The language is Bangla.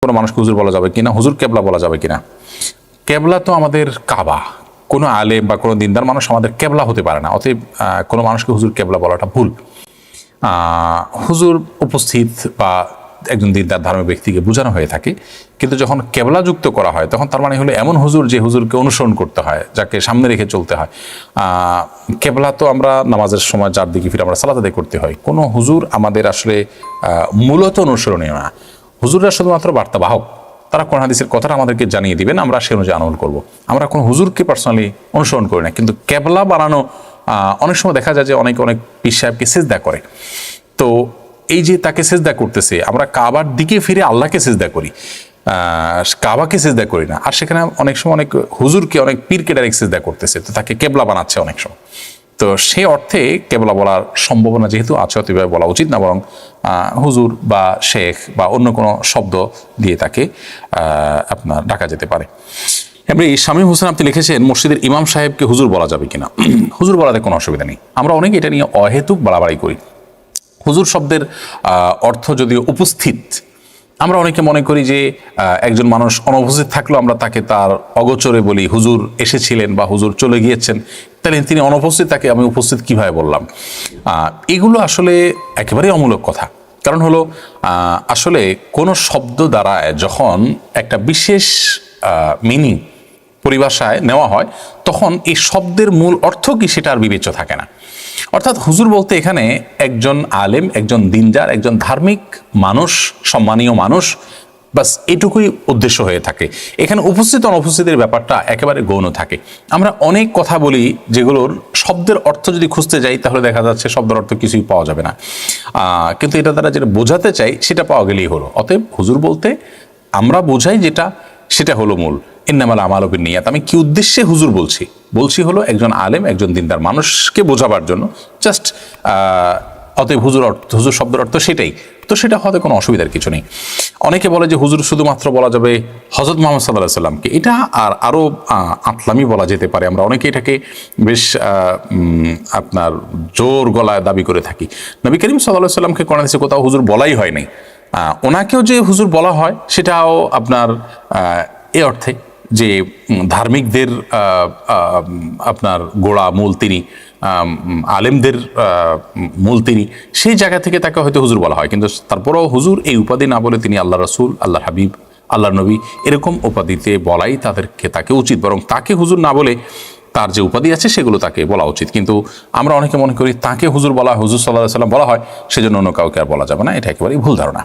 কোনো মানুষকে হুজুর বলা যাবে কিনা, হুজুর কেবলা বলা যাবে কিনা। কেবলা তো আমাদের কাবা, কোনো আলেম বা কোনো দিনদার মানুষ আমাদের কেবলা হতে পারে না, অতএব কোনো মানুষকে হুজুর কেবলা বলাটা ভুল। হুজুর উপস্থিত বা একজন দিনদার ধার্মিক ব্যক্তিকে বোঝানো হয়ে থাকে, কিন্তু যখন কেবলা যুক্ত করা হয় তখন তার মানে হলো এমন হুজুর যে হুজুরকে অনুসরণ করতে হয়, যাকে সামনে রেখে চলতে হয়। কেবলা তো আমরা নামাজের সময় যার দিকে ফিরে আমরা সালাত আদায় করতে হয়, কোনো হুজুর আমাদের আসলে মূলত অনুসরণীয় না। হুজুররা শুধুমাত্র বার্তাবাহক, তারা কোরআন হাদিসের কথাটা আমাদেরকে জানিয়ে দিবেন, আমরা সে অনুযায়ী আমল করব। আমরা কোনো হুজুরকে পার্সোনালি অনুসরণ করি না। কিন্তু কেবলা বানানো অনেক সময় দেখা যায় যে অনেক পীর সাহেবকে সেজদা করে, তো এই যে তাকে সেজদা করতেছে, আমরা কাবার দিকে ফিরে আল্লাহকে সেজদা করি, কাবাকে সেজদা করি না। আর সেখানে অনেক সময় অনেক হুজুরকে, অনেক পীরকে ডাইরেক্ট সেজদা করতেছে, তো তাকে কেবলা বানাচ্ছে অনেক সময়। তো সেই অর্থে কেবলা বলার সম্ভাবনা যেহেতু আছে, অতএব বলা উচিত না, বরং হুজুর বা শেখ বা অন্য কোনো শব্দ দিয়ে তাকে আপনার ডাকা যেতে পারে। এমনি শামীম হোসেন আপনি লিখেছেন, মসজিদের ইমাম সাহেবকে হুজুর বলা যাবে কিনা। হুজুর বলাতে কোনো অসুবিধা নেই। আমরা অনেকে এটা নিয়ে অহেতুক বাড়াবাড়ি করি। হুজুর শব্দের অর্থ যদিও উপস্থিত, আমরা অনেকে মনে করি যে একজন মানুষ অনুপস্থিত থাকলেও আমরা তাকে তার অগোচরে বলি হুজুর এসেছিলেন বা হুজুর চলে গিয়েছেন, তাহলে তিনি অনুপস্থিত, তাকে আমি উপস্থিত কিভাবে বললাম। এগুলো আসলে একেবারেই অমূলক কথা। কারণ হলো আসলে কোনো শব্দ দ্বারা যখন একটা বিশেষ মিনিং পরিভাষায় নেওয়া হয়, তখন এই শব্দের মূল অর্থ কি সেটা আর বিবেচ্য থাকে না। অর্থাৎ হুজুর বলতে এখানে একজন আলেম, একজন দিনদার, একজন ধার্মিক মানুষ, সম্মানীয় মানুষ, বাস এটুকুই উদ্দেশ্য হয়ে থাকে। এখানে উপস্থিত অনুপস্থিতির ব্যাপারটা একেবারে গৌণ থাকে। আমরা অনেক কথা বলি যেগুলোর শব্দের অর্থ যদি খুঁজতে যাই তাহলে দেখা যাচ্ছে শব্দের অর্থ কিছুই পাওয়া যাবে না, কিন্তু এটা দ্বারা যেটা বোঝাতে চাই সেটা পাওয়া গেলেই হলো। অতএব হুজুর বলতে আমরা বোঝাই যেটা, সেটা হলো মূল। ইন্নামাল আমালু বিন্নিয়াত। আমি কি উদ্দেশ্যে হুজুর বলছি হলো একজন আলেম, একজন দিনদার মানুষকে বোঝাবার জন্য, জাস্ট। অতএব হুজুর শব্দের অর্থ সেটাই, তো সেটা হতে কোনো অসুবিধার কিছু নেই। অনেকে বলে যে হুজুর শুধুমাত্র বলা যাবে হযরত মুহাম্মদ সাল্লাল্লাহু আলাইহি সাল্লামকে, এটা আরও আতলামি বলা যেতে পারে। আমরা অনেকে এটাকে বেশ আপনার জোর গলায় দাবি করে থাকি। নবী করিম সাল্লাল্লাহু আলাইহি সাল্লামকে কোরআন হাদিসে কোথাও হুজুর বলাই হয় নাই। ওনাকেও যে হুজুর বলা হয় সেটাও আপনার এ অর্থে যে ধার্মিকদের আপনার গোড়া মূল তিনি, আলেমদের মূল তিনি, সেই জায়গা থেকে তাকে হয়তো হুজুর বলা হয়। কিন্তু তারপরেও হুজুর এই উপাধি না বলে তিনি আল্লাহ রসুল, আল্লাহর হাবিব, আল্লাহর নবী এরকম উপাধিতে বলাই তাকে উচিত। বরং তাকে হুজুর না বলে তার যে উপাধি আছে সেগুলো তাকে বলা উচিত। কিন্তু আমরা অনেকে মনে করি তাকে হুজুর বলা, হুজুর সাল্লাল্লাহু আলাইহি ওয়াসাল্লাম বলা হয়, সেজন্য অন্য কাউকে আর বলা যাবে না। এটা একেবারেই ভুল ধারণা।